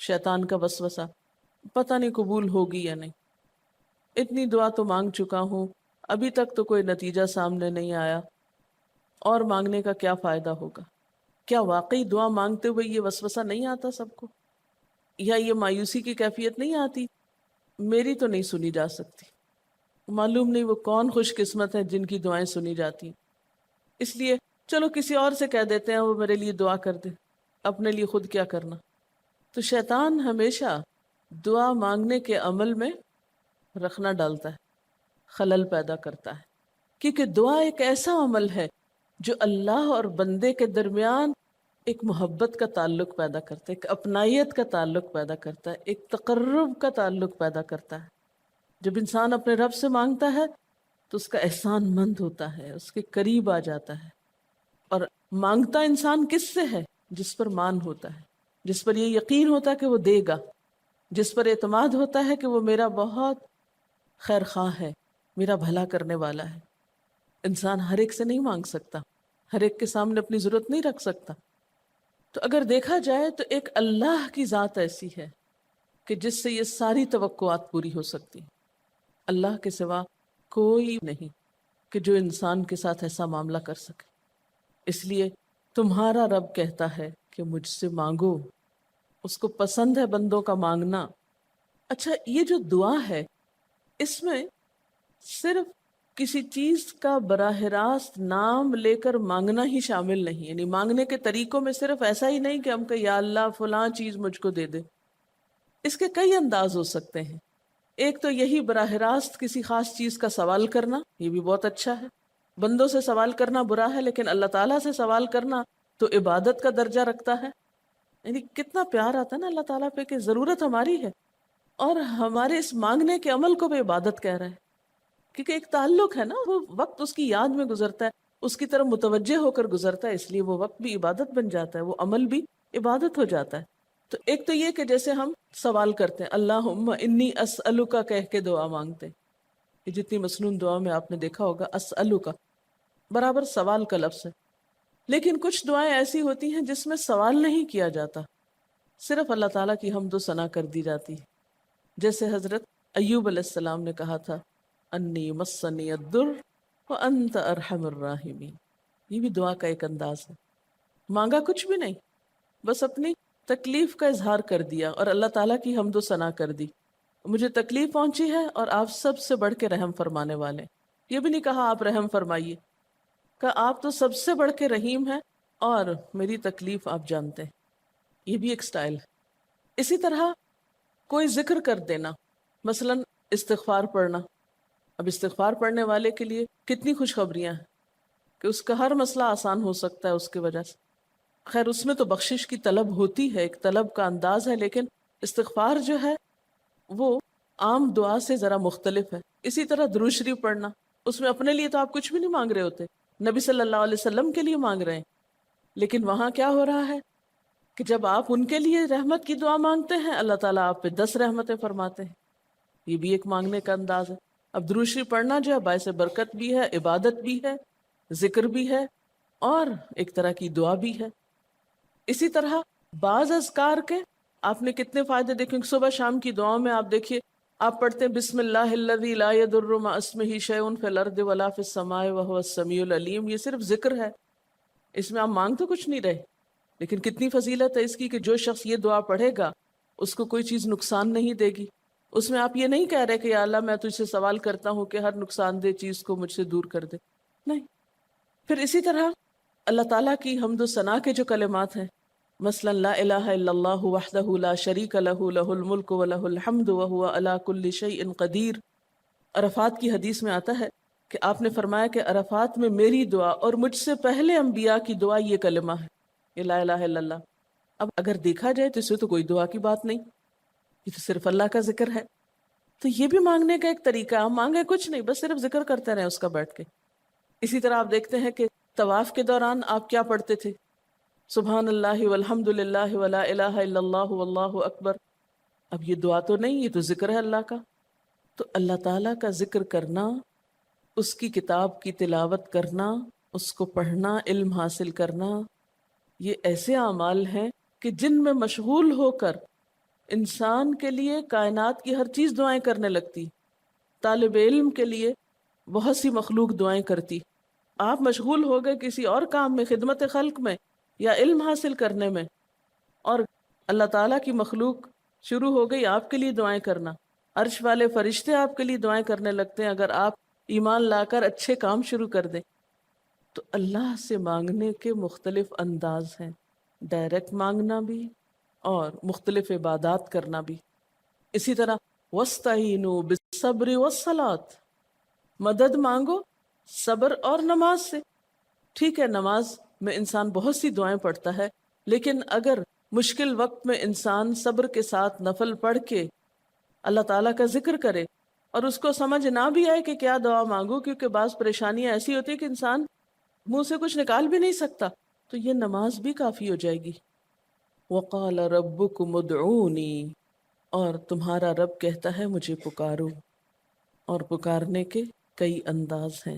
شیطان کا وسوسہ، پتہ نہیں قبول ہوگی یا نہیں، اتنی دعا تو مانگ چکا ہوں، ابھی تک تو کوئی نتیجہ سامنے نہیں آیا، اور مانگنے کا کیا فائدہ ہوگا؟ کیا واقعی دعا مانگتے ہوئے یہ وسوسہ نہیں آتا سب کو؟ یا یہ مایوسی کی کیفیت نہیں آتی، میری تو نہیں سنی جا سکتی، معلوم نہیں وہ کون خوش قسمت ہے جن کی دعائیں سنی جاتی ہیں، اس لیے چلو کسی اور سے کہہ دیتے ہیں وہ میرے لیے دعا کر دے، اپنے لیے خود کیا کرنا۔ تو شیطان ہمیشہ دعا مانگنے کے عمل میں رخنا ڈالتا ہے، خلل پیدا کرتا ہے، کیونکہ دعا ایک ایسا عمل ہے جو اللہ اور بندے کے درمیان ایک محبت کا تعلق پیدا کرتا ہے، ایک اپنائیت کا تعلق پیدا کرتا ہے، ایک تقرب کا تعلق پیدا کرتا ہے۔ جب انسان اپنے رب سے مانگتا ہے تو اس کا احسان مند ہوتا ہے، اس کے قریب آ جاتا ہے، اور مانگتا انسان کس سے ہے؟ جس پر مان ہوتا ہے، جس پر یہ یقین ہوتا ہے کہ وہ دے گا، جس پر اعتماد ہوتا ہے کہ وہ میرا بہت خیر خواہ ہے، میرا بھلا کرنے والا ہے۔ انسان ہر ایک سے نہیں مانگ سکتا، ہر ایک کے سامنے اپنی ضرورت نہیں رکھ سکتا۔ تو اگر دیکھا جائے تو ایک اللہ کی ذات ایسی ہے کہ جس سے یہ ساری توقعات پوری ہو سکتی ہیں۔ اللہ کے سوا کوئی نہیں کہ جو انسان کے ساتھ ایسا معاملہ کر سکے۔ اس لیے تمہارا رب کہتا ہے کہ مجھ سے مانگو، اس کو پسند ہے بندوں کا مانگنا۔ اچھا، یہ جو دعا ہے اس میں صرف کسی چیز کا براہ راست نام لے کر مانگنا ہی شامل نہیں، یعنی مانگنے کے طریقوں میں صرف ایسا ہی نہیں کہ ہم کہ یا اللہ فلاں چیز مجھ کو دے دے۔ اس کے کئی انداز ہو سکتے ہیں۔ ایک تو یہی براہ راست کسی خاص چیز کا سوال کرنا، یہ بھی بہت اچھا ہے۔ بندوں سے سوال کرنا برا ہے، لیکن اللہ تعالیٰ سے سوال کرنا تو عبادت کا درجہ رکھتا ہے۔ یعنی کتنا پیار آتا ہے نا اللہ تعالیٰ پہ کہ ضرورت ہماری ہے اور ہمارے اس مانگنے کے عمل کو بھی عبادت کہہ رہا ہے، کیونکہ ایک تعلق ہے نا، وہ وقت اس کی یاد میں گزرتا ہے، اس کی طرف متوجہ ہو کر گزرتا ہے، اس لیے وہ وقت بھی عبادت بن جاتا ہے، وہ عمل بھی عبادت ہو جاتا ہے۔ تو ایک تو یہ کہ جیسے ہم سوال کرتے ہیں اللہم انی اسألک کہہ کے دعا مانگتے ہیں، یہ جتنی مسنون دعا میں آپ نے دیکھا ہوگا اسألک برابر سوال کا لفظ ہے۔ لیکن کچھ دعائیں ایسی ہوتی ہیں جس میں سوال نہیں کیا جاتا، صرف اللہ تعالیٰ کی حمد و ثنا کر دی جاتی ہے، جیسے حضرت ایوب علیہ السلام نے کہا تھا انی مسنی الضر وانت ارحم الراحمین۔ یہ بھی دعا کا ایک انداز ہے، مانگا کچھ بھی نہیں، بس اپنی تکلیف کا اظہار کر دیا اور اللہ تعالیٰ کی حمد و ثنا کر دی، مجھے تکلیف پہنچی ہے اور آپ سب سے بڑھ کے رحم فرمانے والے۔ یہ بھی نہیں کہا آپ رحم فرمائیے، کہا آپ تو سب سے بڑھ کے رحیم ہیں اور میری تکلیف آپ جانتے ہیں۔ یہ بھی ایک سٹائل ہے۔ اسی طرح کوئی ذکر کر دینا، مثلا استغفار پڑھنا۔ اب استغفار پڑھنے والے کے لیے کتنی خوشخبریاں ہیں کہ اس کا ہر مسئلہ آسان ہو سکتا ہے اس کی وجہ سے۔ خیر اس میں تو بخشش کی طلب ہوتی ہے، ایک طلب کا انداز ہے، لیکن استغفار جو ہے وہ عام دعا سے ذرا مختلف ہے۔ اسی طرح درود شریف پڑھنا، اس میں اپنے لیے تو آپ کچھ بھی نہیں مانگ رہے ہوتے، نبی صلی اللہ علیہ وسلم کے لیے مانگ رہے ہیں، لیکن وہاں کیا ہو رہا ہے کہ جب آپ ان کے لیے رحمت کی دعا مانگتے ہیں اللہ تعالیٰ آپ پہ 10 رحمتیں فرماتے ہیں۔ یہ بھی ایک مانگنے کا انداز ہے۔ اب درود شریف پڑھنا جو ہے باعث برکت بھی ہے، عبادت بھی ہے، ذکر بھی ہے، اور ایک طرح کی دعا بھی ہے۔ اسی طرح بعض اذکار کے آپ نے کتنے فائدے دیکھیں، صبح شام کی دعاؤں میں آپ دیکھیے آپ پڑھتے ہیں بسم اللہ الذی لا یضر مع اسمہ شیء فی الارض ولا فی السماء وهو السمیع العلیم۔ یہ صرف ذکر ہے، اس میں آپ مانگ تو کچھ نہیں رہے، لیکن کتنی فضیلت ہے اس کی کہ جو شخص یہ دعا پڑھے گا اس کو کوئی چیز نقصان نہیں دے گی۔ اس میں آپ یہ نہیں کہہ رہے کہ یا اللہ میں تجھ سے سوال کرتا ہوں کہ ہر نقصان دہ چیز کو مجھ سے دور کر دے، نہیں۔ پھر اسی طرح اللہ تعالیٰ کی حمد و ثنا کے جو کلمات ہیں، مثلا لا الہ الا اللہ وحدہ لا شریک لہ لہ الملک ولہ الحمد وہو علی کل شیء قدیر۔ عرفات کی حدیث میں آتا ہے کہ آپ نے فرمایا کہ عرفات میں میری دعا اور مجھ سے پہلے انبیاء کی دعا یہ کلمہ ہے، یہ لا الہ الا اللہ۔ اب اگر دیکھا جائے تو اس سے تو کوئی دعا کی بات نہیں، یہ تو صرف اللہ کا ذکر ہے۔ تو یہ بھی مانگنے کا ایک طریقہ، ہم مانگے کچھ نہیں، بس صرف ذکر کرتے رہیں اس کا بیٹھ کے۔ اسی طرح آپ دیکھتے ہیں کہ طواف کے دوران آپ کیا پڑھتے تھے، سبحان اللہ والحمد للہ ولا الہ الا اللہ واللہ اکبر۔ اب یہ دعا تو نہیں، یہ تو ذکر ہے اللہ کا۔ تو اللہ تعالیٰ کا ذکر کرنا، اس کی کتاب کی تلاوت کرنا، اس کو پڑھنا، علم حاصل کرنا، یہ ایسے اعمال ہیں کہ جن میں مشغول ہو کر انسان کے لیے کائنات کی ہر چیز دعائیں کرنے لگتی، طالب علم کے لیے بہت سی مخلوق دعائیں کرتی. آپ مشغول ہو گئے کسی اور کام میں، خدمت خلق میں یا علم حاصل کرنے میں، اور اللہ تعالیٰ کی مخلوق شروع ہو گئی آپ کے لیے دعائیں کرنا. عرش والے فرشتے آپ کے لیے دعائیں کرنے لگتے ہیں اگر آپ ایمان لا کر اچھے کام شروع کر دیں. تو اللہ سے مانگنے کے مختلف انداز ہیں، ڈائریکٹ مانگنا بھی اور مختلف عبادات کرنا بھی. اسی طرح وَاسْتَعِینُوا بِالصَّبْرِ وَالصَّلَاةِ، مدد مانگو صبر اور نماز سے. ٹھیک ہے، نماز میں انسان بہت سی دعائیں پڑھتا ہے، لیکن اگر مشکل وقت میں انسان صبر کے ساتھ نفل پڑھ کے اللہ تعالیٰ کا ذکر کرے اور اس کو سمجھ نہ بھی آئے کہ کیا دعا مانگو، کیونکہ بعض پریشانیاں ایسی ہوتی ہیں کہ انسان منہ سے کچھ نکال بھی نہیں سکتا، تو یہ نماز بھی کافی ہو جائے گی. وَقَالَ رَبُّكُمُ ادْعُونِي، اور تمہارا رب کہتا ہے مجھے پکارو. اور پکارنے کے کئی انداز ہیں.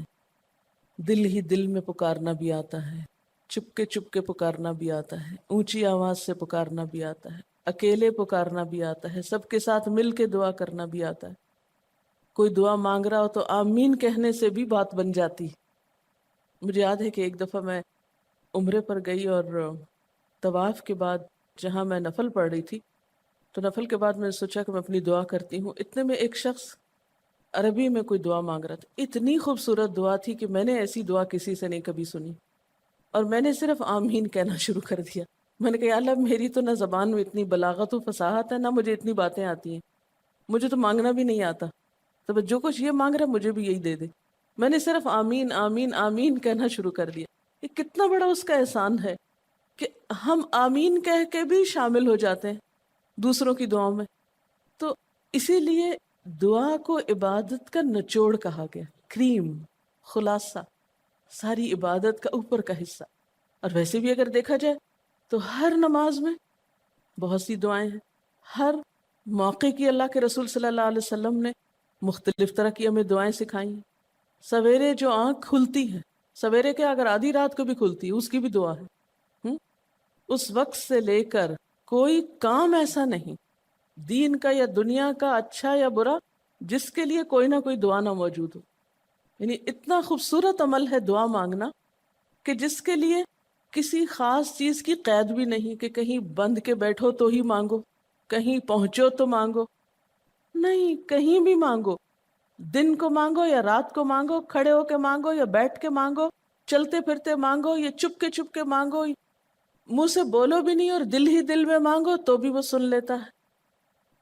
دل ہی دل میں پکارنا بھی آتا ہے، چپ کے پکارنا بھی آتا ہے، اونچی آواز سے پکارنا بھی آتا ہے، اکیلے پکارنا بھی آتا ہے، سب کے ساتھ مل کے دعا کرنا بھی آتا ہے. کوئی دعا مانگ رہا ہو تو آمین کہنے سے بھی بات بن جاتی. مجھے یاد ہے کہ ایک دفعہ میں عمرے پر گئی اور طواف کے بعد جہاں میں نفل پڑھ رہی تھی، تو نفل کے بعد میں نے سوچا کہ میں اپنی دعا کرتی ہوں. اتنے میں ایک شخص عربی میں کوئی دعا مانگ رہا تھا. اتنی خوبصورت دعا تھی کہ میں نے ایسی دعا کسی سے نہیں کبھی سنی، اور میں نے صرف آمین کہنا شروع کر دیا. میں نے کہا یا اللہ، میری تو نہ زبان میں اتنی بلاغت و فصاحت ہے، نہ مجھے اتنی باتیں آتی ہیں، مجھے تو مانگنا بھی نہیں آتا، تو بس جو کچھ یہ مانگ رہا ہے مجھے بھی یہی دے دے. میں نے صرف آمین آمین آمین کہنا شروع کر دیا. یہ کتنا بڑا اس کا احسان ہے کہ ہم آمین کہہ کے بھی شامل ہو جاتے ہیں دوسروں کی دعاؤں میں. تو اسی لیے دعا کو عبادت کا نچوڑ کہا گیا، کریم، خلاصہ، ساری عبادت کا اوپر کا حصہ. اور ویسے بھی اگر دیکھا جائے تو ہر نماز میں بہت سی دعائیں ہیں. ہر موقع کی اللہ کے رسول صلی اللہ علیہ وسلم نے مختلف طرح کی ہمیں دعائیں سکھائی ہیں. سویرے جو آنکھ کھلتی ہے، سویرے کے اگر آدھی رات کو بھی کھلتی ہے، اس کی بھی دعا ہے. اس وقت سے لے کر کوئی کام ایسا نہیں دین کا یا دنیا کا، اچھا یا برا، جس کے لیے کوئی نہ کوئی دعا نہ موجود ہو. یعنی اتنا خوبصورت عمل ہے دعا مانگنا کہ جس کے لیے کسی خاص چیز کی قید بھی نہیں کہ کہیں بند کے بیٹھو تو ہی مانگو، کہیں پہنچو تو مانگو. نہیں، کہیں بھی مانگو، دن کو مانگو یا رات کو مانگو، کھڑے ہو کے مانگو یا بیٹھ کے مانگو، چلتے پھرتے مانگو یا چپ کے مانگو، منہ سے بولو بھی نہیں اور دل ہی دل میں مانگو تو بھی وہ سن لیتا ہے.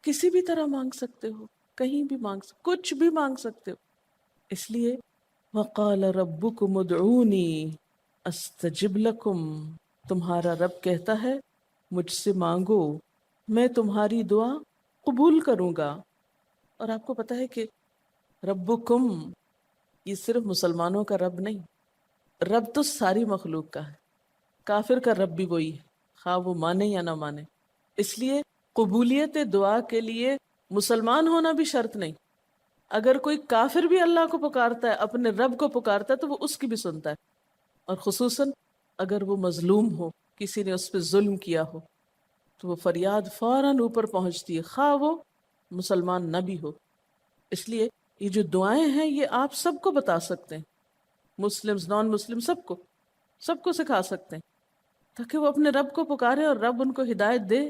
کسی بھی طرح مانگ سکتے ہو، کہیں بھی مانگ سکتے، کچھ بھی مانگ سکتے ہو. اس لیے وَقَالَ رَبُّكُمُ ادْعُونِي أَسْتَجِبْ لَكُمْ، تمہارا رب کہتا ہے مجھ سے مانگو، میں تمہاری دعا قبول کروں گا. اور آپ کو پتہ ہے کہ ربکم یہ صرف مسلمانوں کا رب نہیں، رب تو ساری مخلوق کا ہے. کافر کا رب بھی وہی ہے، خواہ وہ مانے یا نہ مانے. اس لیے قبولیت دعا کے لیے مسلمان ہونا بھی شرط نہیں. اگر کوئی کافر بھی اللہ کو پکارتا ہے، اپنے رب کو پکارتا ہے، تو وہ اس کی بھی سنتا ہے. اور خصوصاً اگر وہ مظلوم ہو، کسی نے اس پہ ظلم کیا ہو، تو وہ فریاد فوراً اوپر پہنچتی ہے، خواہ وہ مسلمان نہ بھی ہو. اس لیے یہ جو دعائیں ہیں یہ آپ سب کو بتا سکتے ہیں، مسلمز، نان مسلم، سب کو سکھا سکتے ہیں، تاکہ وہ اپنے رب کو پکارے اور رب ان کو ہدایت دے.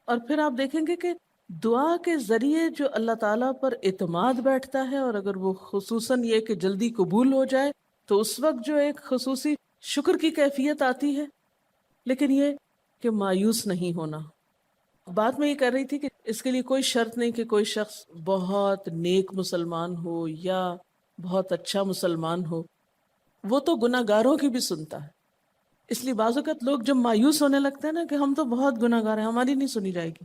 اور پھر آپ دیکھیں گے کہ دعا کے ذریعے جو اللہ تعالیٰ پر اعتماد بیٹھتا ہے، اور اگر وہ خصوصاً یہ کہ جلدی قبول ہو جائے، تو اس وقت جو ایک خصوصی شکر کی کیفیت آتی ہے. لیکن یہ کہ مایوس نہیں ہونا. بات میں یہ کر رہی تھی کہ اس کے لیے کوئی شرط نہیں کہ کوئی شخص بہت نیک مسلمان ہو یا بہت اچھا مسلمان ہو، وہ تو گناہ گاروں کی بھی سنتا ہے. اس لیے بعض اوقات لوگ جب مایوس ہونے لگتے ہیں نا کہ ہم تو بہت گناہ گار ہیں، ہماری نہیں سنی جائے گی،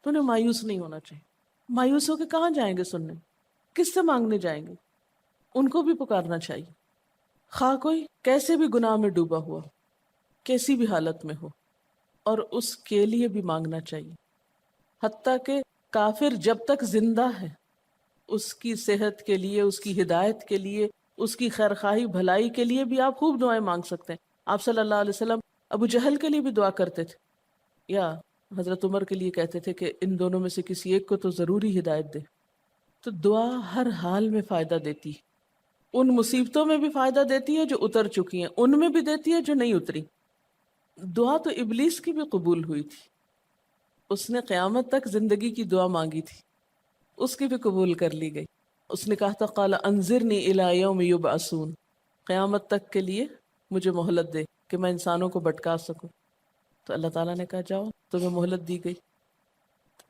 تو انہیں مایوس نہیں ہونا چاہیے. مایوس ہو کے کہاں جائیں گے سننے؟ کس سے مانگنے جائیں گے؟ ان کو بھی پکارنا چاہیے، خواہ کوئی کیسے بھی گناہ میں ڈوبا ہوا، کیسی بھی حالت میں ہو، اور اس کے لیے بھی مانگنا چاہیے. حتیٰ کہ کافر جب تک زندہ ہے، اس کی صحت کے لیے، اس کی ہدایت کے لیے، اس کی خیرخواہی بھلائی کے لیے بھی آپ خوب دعائیں مانگ سکتے ہیں. آپ صلی اللہ علیہ وسلم ابو جہل کے لیے بھی دعا کرتے تھے، یا حضرت عمر کے لیے کہتے تھے کہ ان دونوں میں سے کسی ایک کو تو ضروری ہدایت دے. تو دعا ہر حال میں فائدہ دیتی ہے. ان مصیبتوں میں بھی فائدہ دیتی ہے جو اتر چکی ہیں، ان میں بھی دیتی ہے جو نہیں اتری. دعا تو ابلیس کی بھی قبول ہوئی تھی. اس نے قیامت تک زندگی کی دعا مانگی تھی، اس کی بھی قبول کر لی گئی. اس نے کہا تھا قال انظرنی الی یوم یبعثون، قیامت تک کے لیے مجھے مہلت دے کہ میں انسانوں کو بھٹکا سکوں. تو اللہ تعالیٰ نے کہا جاؤ، تمہیں مہلت دی گئی.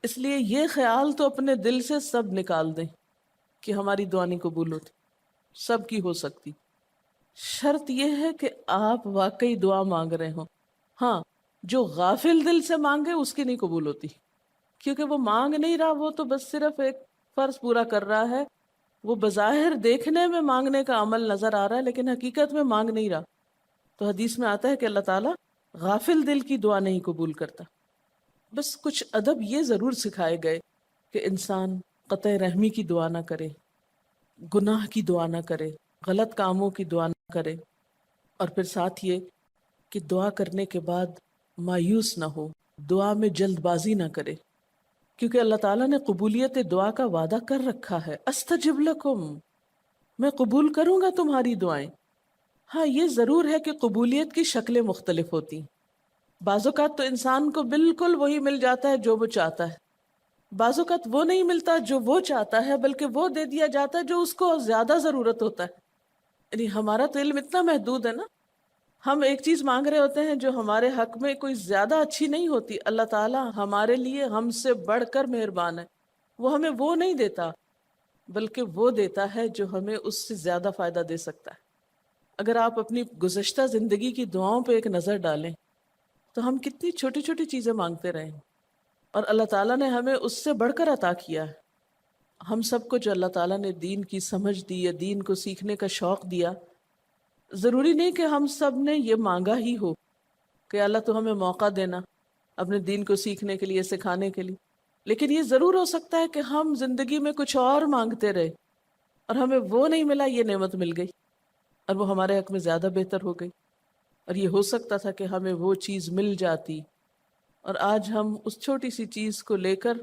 اس لیے یہ خیال تو اپنے دل سے سب نکال دیں کہ ہماری دعا نہیں قبول ہوتی. سب کی ہو سکتی، شرط یہ ہے کہ آپ واقعی دعا مانگ رہے ہوں. ہاں، جو غافل دل سے مانگے اس کی نہیں قبول ہوتی، کیونکہ وہ مانگ نہیں رہا، وہ تو بس صرف ایک فرض پورا کر رہا ہے. وہ بظاہر دیکھنے میں مانگنے کا عمل نظر آ رہا ہے لیکن حقیقت میں مانگ نہیں رہا. تو حدیث میں آتا ہے کہ اللہ تعالیٰ غافل دل کی دعا نہیں قبول کرتا. بس کچھ ادب یہ ضرور سکھائے گئے کہ انسان قطع رحمی کی دعا نہ کرے، گناہ کی دعا نہ کرے، غلط کاموں کی دعا نہ کرے، اور پھر ساتھ یہ کہ دعا کرنے کے بعد مایوس نہ ہو، دعا میں جلد بازی نہ کرے، کیونکہ اللہ تعالیٰ نے قبولیت دعا کا وعدہ کر رکھا ہے. استجب لکم، میں قبول کروں گا تمہاری دعائیں. ہاں، یہ ضرور ہے کہ قبولیت کی شکلیں مختلف ہوتی ہیں. بعض اوقات تو انسان کو بالکل وہی مل جاتا ہے جو وہ چاہتا ہے، بعض اوقات وہ نہیں ملتا جو وہ چاہتا ہے، بلکہ وہ دے دیا جاتا ہے جو اس کو زیادہ ضرورت ہوتا ہے. یعنی ہمارا تو علم اتنا محدود ہے نا، ہم ایک چیز مانگ رہے ہوتے ہیں جو ہمارے حق میں کوئی زیادہ اچھی نہیں ہوتی. اللہ تعالیٰ ہمارے لیے ہم سے بڑھ کر مہربان ہے، وہ ہمیں وہ نہیں دیتا بلکہ وہ دیتا ہے جو ہمیں اس سے زیادہ فائدہ دے سکتا ہے. اگر آپ اپنی گزشتہ زندگی کی دعاؤں پہ ایک نظر ڈالیں تو ہم کتنی چھوٹی چھوٹی چیزیں مانگتے رہے ہیں اور اللہ تعالیٰ نے ہمیں اس سے بڑھ کر عطا کیا ہے. ہم سب کو جو اللہ تعالیٰ نے دین کی سمجھ دی یا دین کو سیکھنے کا شوق دیا، ضروری نہیں کہ ہم سب نے یہ مانگا ہی ہو کہ اللہ تو ہمیں موقع دینا اپنے دین کو سیکھنے کے لیے، سکھانے کے لیے. لیکن یہ ضرور ہو سکتا ہے کہ ہم زندگی میں کچھ اور مانگتے رہے اور ہمیں وہ نہیں ملا، یہ نعمت مل گئی اور وہ ہمارے حق میں زیادہ بہتر ہو گئی. اور یہ ہو سکتا تھا کہ ہمیں وہ چیز مل جاتی اور آج ہم اس چھوٹی سی چیز کو لے کر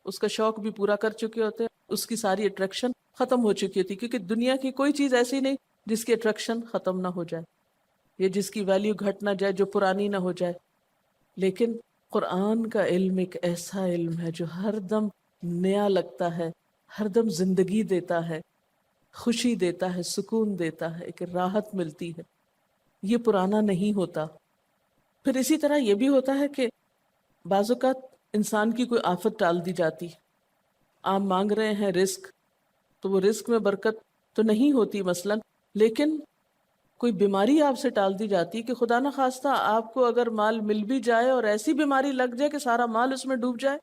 اس کا شوق بھی پورا کر چکے ہوتے ہیں، اس کی ساری اٹریکشن ختم ہو چکی ہوتی، کیونکہ دنیا کی کوئی چیز ایسی نہیں جس کی اٹریکشن ختم نہ ہو جائے یا جس کی ویلیو گھٹ نہ جائے، جو پرانی نہ ہو جائے. لیکن قرآن کا علم ایک ایسا علم ہے جو ہر دم نیا لگتا ہے، ہر دم زندگی دیتا ہے، خوشی دیتا ہے، سکون دیتا ہے، ایک راحت ملتی ہے. یہ پرانا نہیں ہوتا. پھر اسی طرح یہ بھی ہوتا ہے کہ بعض اوقات انسان کی کوئی آفت ٹال دی جاتی. آپ مانگ رہے ہیں رزق، تو وہ رزق میں برکت تو نہیں ہوتی مثلا، لیکن کوئی بیماری آپ سے ٹال دی جاتی کہ خدا نہ خواستہ آپ کو اگر مال مل بھی جائے اور ایسی بیماری لگ جائے کہ سارا مال اس میں ڈوب جائے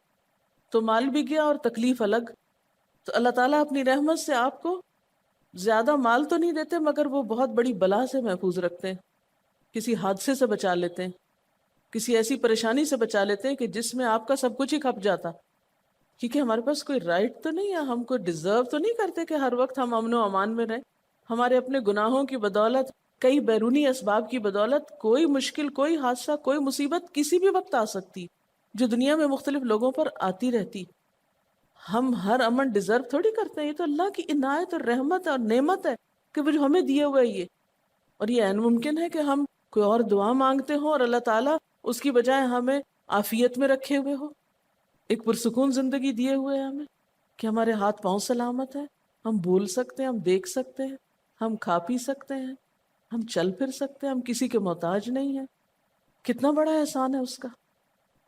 تو مال بھی گیا اور تکلیف الگ. تو اللہ تعالیٰ اپنی رحمت سے آپ کو زیادہ مال تو نہیں دیتے مگر وہ بہت بڑی بلا سے محفوظ رکھتے ہیں، کسی حادثے سے بچا لیتے ہیں، کسی ایسی پریشانی سے بچا لیتے ہیں کہ جس میں آپ کا سب کچھ ہی کھپ جاتا. کیونکہ ہمارے پاس کوئی رائٹ تو نہیں ہے، ہم کو ڈیزرو تو نہیں کرتے کہ ہر وقت ہم امن و امان میں رہیں. ہمارے اپنے گناہوں کی بدولت، کئی بیرونی اسباب کی بدولت کوئی مشکل، کوئی حادثہ، کوئی مصیبت کسی بھی وقت آ سکتی جو دنیا میں مختلف لوگوں پر آتی رہتی. ہم ہر امن ڈیزرو تھوڑی کرتے ہیں، یہ تو اللہ کی عنایت اور رحمت اور نعمت ہے کہ وہ جو ہمیں دیے ہوئے یہ. اور یہ عین ممکن ہے کہ ہم کوئی اور دعا مانگتے ہوں اور اللہ تعالیٰ اس کی بجائے ہمیں عافیت میں رکھے ہوئے ہو، ایک پرسکون زندگی دیے ہوئے ہیں ہمیں کہ ہمارے ہاتھ پاؤں سلامت ہیں، ہم بول سکتے ہیں، ہم دیکھ سکتے ہیں، ہم کھا پی سکتے ہیں، ہم چل پھر سکتے ہیں، ہم کسی کے محتاج نہیں ہیں. کتنا بڑا احسان ہے اس کا.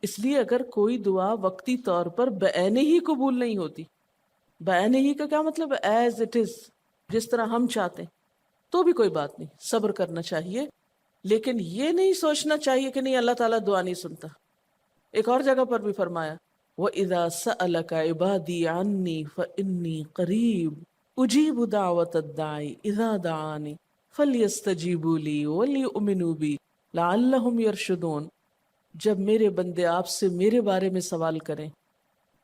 اس لیے اگر کوئی دعا وقتی طور پر بعین ہی قبول نہیں ہوتی، بعین ہی کا کیا مطلب ہے؟ ایز اٹ از، جس طرح ہم چاہتے ہیں، تو بھی کوئی بات نہیں، صبر کرنا چاہیے. لیکن یہ نہیں سوچنا چاہیے کہ نہیں اللہ تعالیٰ دعا نہیں سنتا. ایک اور جگہ پر بھی فرمایا وَإِذَا سَأَلَكَ عِبَادِي عَنِّي فَإِنِّي قَرِيبٌ أُجِيبُ دَعْوَةَ الدَّاعِ إِذَا دَعَانِ فَلْيَسْتَجِيبُوا لِي وَلْيُؤْمِنُوا بِي لَعَلَّهُمْ يَرْشُدُونَ. جب میرے بندے آپ سے میرے بارے میں سوال کریں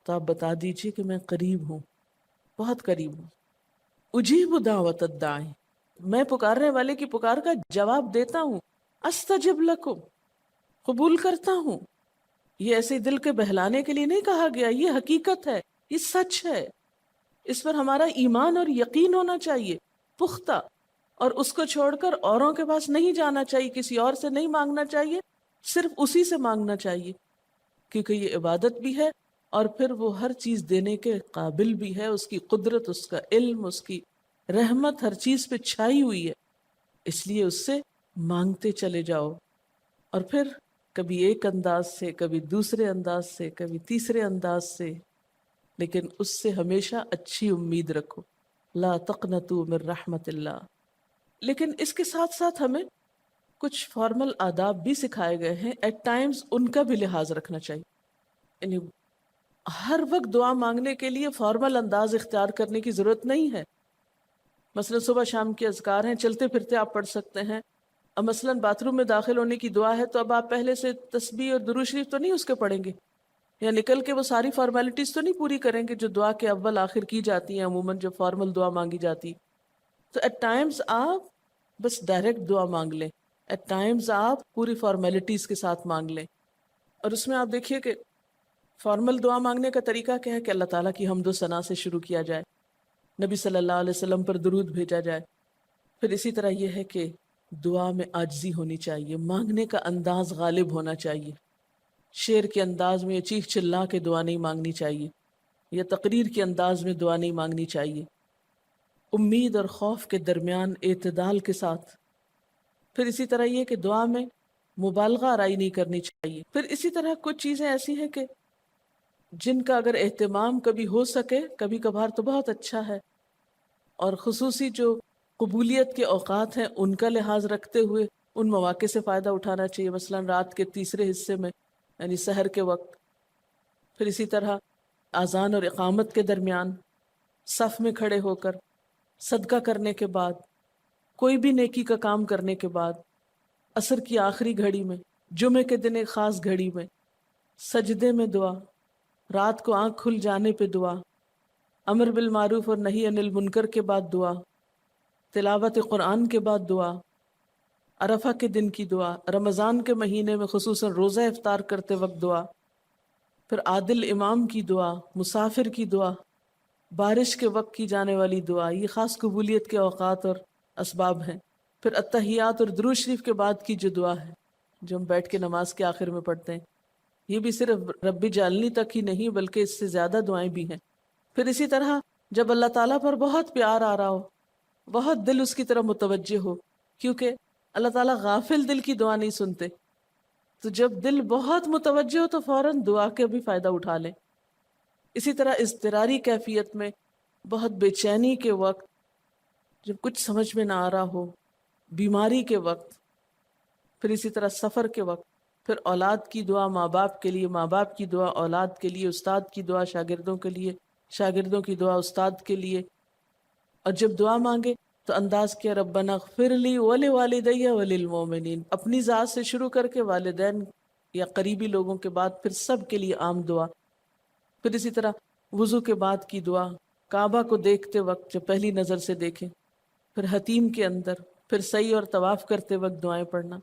تو آپ بتا دیجئے کہ میں قریب ہوں، بہت قریب ہوں. اجیب دعوت الداعی، میں پکارنے والے کی پکار کا جواب دیتا ہوں. استجب لکم، قبول کرتا ہوں. یہ ایسے دل کے بہلانے کے لیے نہیں کہا گیا، یہ حقیقت ہے، یہ سچ ہے، اس پر ہمارا ایمان اور یقین ہونا چاہیے پختہ، اور اس کو چھوڑ کر اوروں کے پاس نہیں جانا چاہیے، کسی اور سے نہیں مانگنا چاہیے، صرف اسی سے مانگنا چاہیے، کیونکہ یہ عبادت بھی ہے اور پھر وہ ہر چیز دینے کے قابل بھی ہے، اس کی قدرت، اس کا علم، اس کی رحمت ہر چیز پہ چھائی ہوئی ہے، اس لیے اس سے مانگتے چلے جاؤ، اور پھر کبھی ایک انداز سے، کبھی دوسرے انداز سے، کبھی تیسرے انداز سے، لیکن اس سے ہمیشہ اچھی امید رکھو، لا تقنطوا من رحمت اللہ۔ لیکن اس کے ساتھ ساتھ ہمیں کچھ فارمل آداب بھی سکھائے گئے ہیں، ایٹ ٹائمز ان کا بھی لحاظ رکھنا چاہیے، یعنی ہر وقت دعا مانگنے کے لیے فارمل انداز اختیار کرنے کی ضرورت نہیں ہے۔ مثلا صبح شام کے اذکار ہیں، چلتے پھرتے آپ پڑھ سکتے ہیں، اب مثلا باتھ روم میں داخل ہونے کی دعا ہے تو اب آپ پہلے سے تسبیح اور درود شریف تو نہیں اس کے پڑھیں گے، یا نکل کے وہ ساری فارمیلٹیز تو نہیں پوری کریں گے جو دعا کے اول آخر کی جاتی ہیں عموماً جو فارمل دعا مانگی جاتی۔ تو ایٹ ٹائمز آپ بس ڈائریکٹ دعا مانگ لیں، ایٹ ٹائمز آپ پوری فارمیلٹیز کے ساتھ مانگ لیں، اور اس میں آپ دیکھیے کہ فارمل دعا مانگنے کا طریقہ کیا ہے کہ اللہ تعالیٰ کی حمد و ثنا سے شروع کیا جائے، نبی صلی اللہ علیہ وسلم پر درود بھیجا جائے، پھر اسی طرح یہ ہے کہ دعا میں عاجزی ہونی چاہیے، مانگنے کا انداز غالب ہونا چاہیے، شعر کے انداز میں یا چیخ چلا کے دعا نہیں مانگنی چاہیے، یا تقریر کے انداز میں دعا نہیں مانگنی چاہیے، امید اور خوف کے درمیان اعتدال کے ساتھ، پھر اسی طرح یہ کہ دعا میں مبالغہ آرائی نہیں کرنی چاہیے، پھر اسی طرح کچھ چیزیں ایسی ہیں کہ جن کا اگر اہتمام کبھی ہو سکے کبھی کبھار تو بہت اچھا ہے، اور خصوصی جو قبولیت کے اوقات ہیں ان کا لحاظ رکھتے ہوئے ان مواقع سے فائدہ اٹھانا چاہیے، مثلا رات کے تیسرے حصے میں یعنی سحر کے وقت، پھر اسی طرح اذان اور اقامت کے درمیان، صف میں کھڑے ہو کر، صدقہ کرنے کے بعد، کوئی بھی نیکی کا کام کرنے کے بعد، عصر کی آخری گھڑی میں، جمعے کے دن ایک خاص گھڑی میں، سجدے میں دعا، رات کو آنکھ کھل جانے پہ دعا، امر بالمعروف اور نہی عن المنکر کے بعد دعا، تلاوت قرآن کے بعد دعا، عرفہ کے دن کی دعا، رمضان کے مہینے میں خصوصاً روزہ افطار کرتے وقت دعا، پھر عادل امام کی دعا، مسافر کی دعا، بارش کے وقت کی جانے والی دعا، یہ خاص قبولیت کے اوقات اور اسباب ہیں، پھر اتحیات اور درود شریف کے بعد کی جو دعا ہے جو ہم بیٹھ کے نماز کے آخر میں پڑھتے ہیں، یہ بھی صرف رب جعلنی تک ہی نہیں بلکہ اس سے زیادہ دعائیں بھی ہیں۔ پھر اسی طرح جب اللہ تعالیٰ پر بہت پیار آ رہا ہو، بہت دل اس کی طرف متوجہ ہو، کیونکہ اللہ تعالیٰ غافل دل کی دعا نہیں سنتے، تو جب دل بہت متوجہ ہو تو فوراً دعا کے بھی فائدہ اٹھا لیں۔ اسی طرح اضطراری کیفیت میں، بہت بے چینی کے وقت، جب کچھ سمجھ میں نہ آ رہا ہو، بیماری کے وقت، پھر اسی طرح سفر کے وقت، پھر اولاد کی دعا ماں باپ کے لیے، ماں باپ کی دعا اولاد کے لیے، استاد کی دعا شاگردوں کے لیے، شاگردوں کی دعا استاد کے لیے، اور جب دعا مانگے تو انداز کیا ربنا اغفر لی ولوالدی وللمؤمنین، اپنی ذات سے شروع کر کے والدین یا قریبی لوگوں کے بعد پھر سب کے لیے عام دعا، پھر اسی طرح وضو کے بعد کی دعا، کعبہ کو دیکھتے وقت جب پہلی نظر سے دیکھیں، پھر حتیم کے اندر، پھر سعی اور طواف کرتے وقت دعائیں پڑھنا،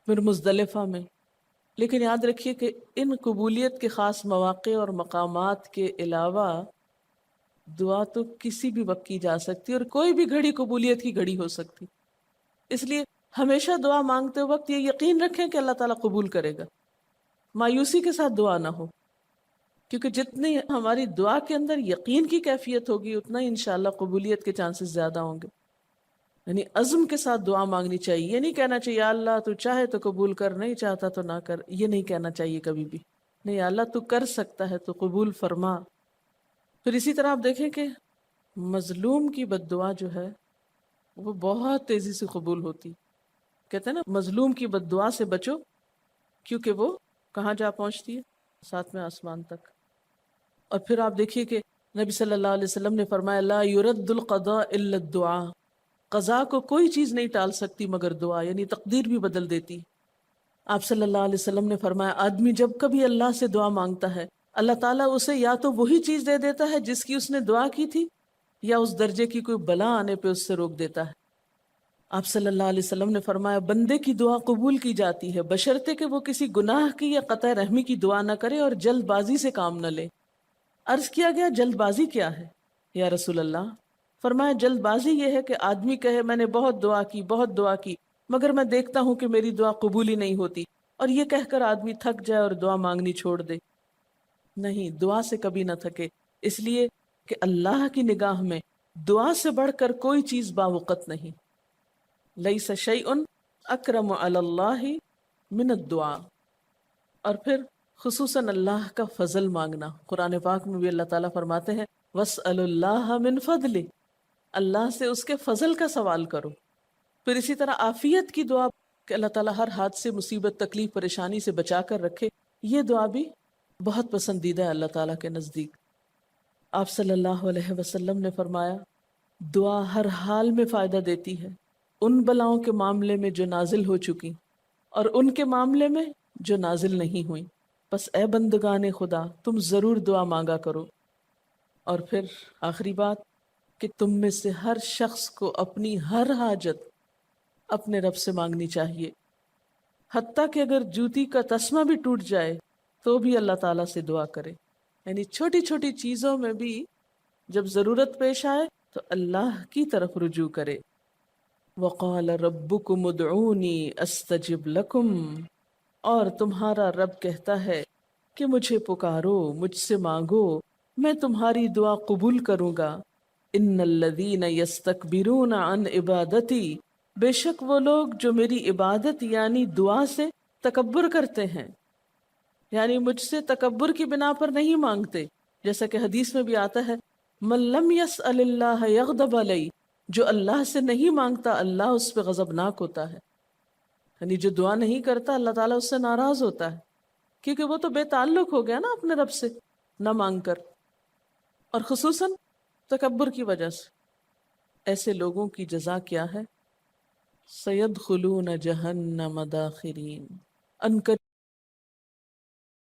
پھر مزدلفہ میں۔ لیکن یاد رکھیے کہ ان قبولیت کے خاص مواقع اور مقامات کے علاوہ دعا تو کسی بھی وقت کی جا سکتی اور کوئی بھی گھڑی قبولیت کی گھڑی ہو سکتی، اس لیے ہمیشہ دعا مانگتے وقت یہ یقین رکھیں کہ اللہ تعالیٰ قبول کرے گا، مایوسی کے ساتھ دعا نہ ہو، کیونکہ جتنی ہماری دعا کے اندر یقین کی کیفیت ہوگی اتنا ہی انشاءاللہ قبولیت کے چانسز زیادہ ہوں گے۔ یعنی عزم کے ساتھ دعا مانگنی چاہیے، یہ نہیں کہنا چاہیے یا اللہ تو چاہے تو قبول کر، نہیں چاہتا تو نہ کر، یہ نہیں کہنا چاہیے کبھی بھی، نہیں یا اللہ تو کر سکتا ہے تو قبول فرما۔ پھر اسی طرح آپ دیکھیں کہ مظلوم کی بد دعا جو ہے وہ بہت تیزی سے قبول ہوتی، کہتے ہیں نا مظلوم کی بد دعا سے بچو کیونکہ وہ کہاں جا پہنچتی ہے؟ ساتویں آسمان تک۔ اور پھر آپ دیکھیے کہ نبی صلی اللہ علیہ وسلم نے فرمایا لا يرد القضاء الا الدعاء، قضاء کو کوئی چیز نہیں ٹال سکتی مگر دعا، یعنی تقدیر بھی بدل دیتی۔ آپ صلی اللہ علیہ وسلم نے فرمایا آدمی جب کبھی اللہ سے دعا مانگتا ہے اللہ تعالیٰ اسے یا تو وہی چیز دے دیتا ہے جس کی اس نے دعا کی تھی، یا اس درجے کی کوئی بلا آنے پہ اس سے روک دیتا ہے۔ آپ صلی اللہ علیہ وسلم نے فرمایا بندے کی دعا قبول کی جاتی ہے بشرطے کہ وہ کسی گناہ کی یا قطع رحمی کی دعا نہ کرے اور جلد بازی سے کام نہ لے۔ عرض کیا گیا جلد بازی کیا ہے یا رسول اللہ؟ فرمایا جلد بازی یہ ہے کہ آدمی کہے میں نے بہت دعا کی مگر میں دیکھتا ہوں کہ میری دعا قبول ہی نہیں ہوتی، اور یہ کہہ کر آدمی تھک جائے اور دعا مانگنی چھوڑ دے۔ نہیں، دعا سے کبھی نہ تھکے، اس لیے کہ اللہ کی نگاہ میں دعا سے بڑھ کر کوئی چیز باوقت نہیں۔ لیس شیء اکرم علی اللہ من الدعاء۔ اور پھر خصوصاً اللہ کا فضل مانگنا، قرآن پاک میں بھی اللہ تعالیٰ فرماتے ہیں وَاسْأَلُوا اللَّهَ مِن فَضْلِهِ، اللہ سے اس کے فضل کا سوال کرو۔ پھر اسی طرح عافیت کی دعا کہ اللہ تعالیٰ ہر حادثے مصیبت تکلیف پریشانی سے بچا کر رکھے، یہ دعا بھی بہت پسندیدہ ہے اللہ تعالیٰ کے نزدیک۔ آپ صلی اللہ علیہ وسلم نے فرمایا دعا ہر حال میں فائدہ دیتی ہے، ان بلاؤں کے معاملے میں جو نازل ہو چکی اور ان کے معاملے میں جو نازل نہیں ہوئی، بس اے بندگان خدا تم ضرور دعا مانگا کرو۔ اور پھر آخری بات کہ تم میں سے ہر شخص کو اپنی ہر حاجت اپنے رب سے مانگنی چاہیے، حتیٰ کہ اگر جوتی کا تسمہ بھی ٹوٹ جائے تو بھی اللہ تعالیٰ سے دعا کرے، یعنی چھوٹی چھوٹی چیزوں میں بھی جب ضرورت پیش آئے تو اللہ کی طرف رجوع کرے۔ وَقَالَ رَبُّكُمُ ادْعُونِي أَسْتَجِبْ لَكُمْ، اور تمہارا رب کہتا ہے کہ مجھے پکارو، مجھ سے مانگو، میں تمہاری دعا قبول کروں گا۔ ان الذین یستکبرون عن عبادتی، بے شک وہ لوگ جو میری عبادت یعنی دعا سے تکبر کرتے ہیں، یعنی مجھ سے تکبر کی بنا پر نہیں مانگتے، جیسا کہ حدیث میں بھی آتا ہے من لم یسأل اللہ یغضب علیہ، جو اللہ سے نہیں مانگتا اللہ اس پہ غضبناک ہوتا ہے، یعنی جو دعا نہیں کرتا اللہ تعالیٰ اس سے ناراض ہوتا ہے، کیونکہ وہ تو بے تعلق ہو گیا نا اپنے رب سے نہ مانگ کر، اور خصوصاً تکبر کی وجہ سے۔ ایسے لوگوں کی جزا کیا ہے؟ سیدخلون جہنم داخرین، ان